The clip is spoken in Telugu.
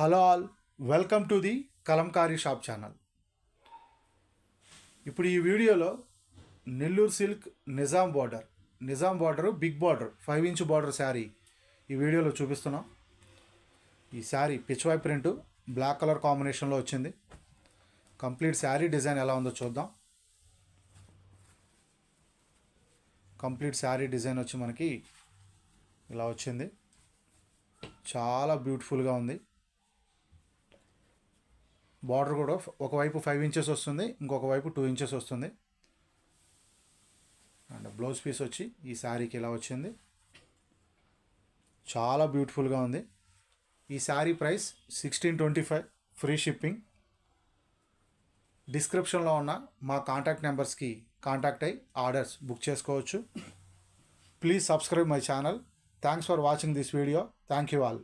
Hello all, welcome to the Kalamkari shop channel. ఇప్పుడు ఈ వీడియోలో Nellore silk Nizam border big border 5 inch border sari ఈ వీడియోలో చూపిస్తున్నాం. ఈ sari Pichwai print black colour కాంబినేషన్లో వచ్చింది. కంప్లీట్ శారీ డిజైన్ ఎలా ఉందో చూద్దాం. కంప్లీట్ శారీ డిజైన్ వచ్చి మనకి ఇలా వచ్చింది. చాలా బ్యూటిఫుల్గా ఉంది. బార్డర్ కూడా ఒకవైపు 5 ఇంచెస్ వస్తుంది, ఇంకొక వైపు 2 ఇంచెస్ వస్తుంది. అండ్ బ్లౌజ్ పీస్ వచ్చి ఈ శారీకి ఇలా వచ్చింది. చాలా బ్యూటిఫుల్గా ఉంది. ఈ శారీ ప్రైస్ 1625, ఫ్రీ షిప్పింగ్. డిస్క్రిప్షన్లో ఉన్న మా కాంటాక్ట్ నెంబర్స్కి కాంటాక్ట్ అయ్యి ఆర్డర్స్ బుక్ చేసుకోవచ్చు. Please subscribe my channel. Thanks for watching this video. Thank you all.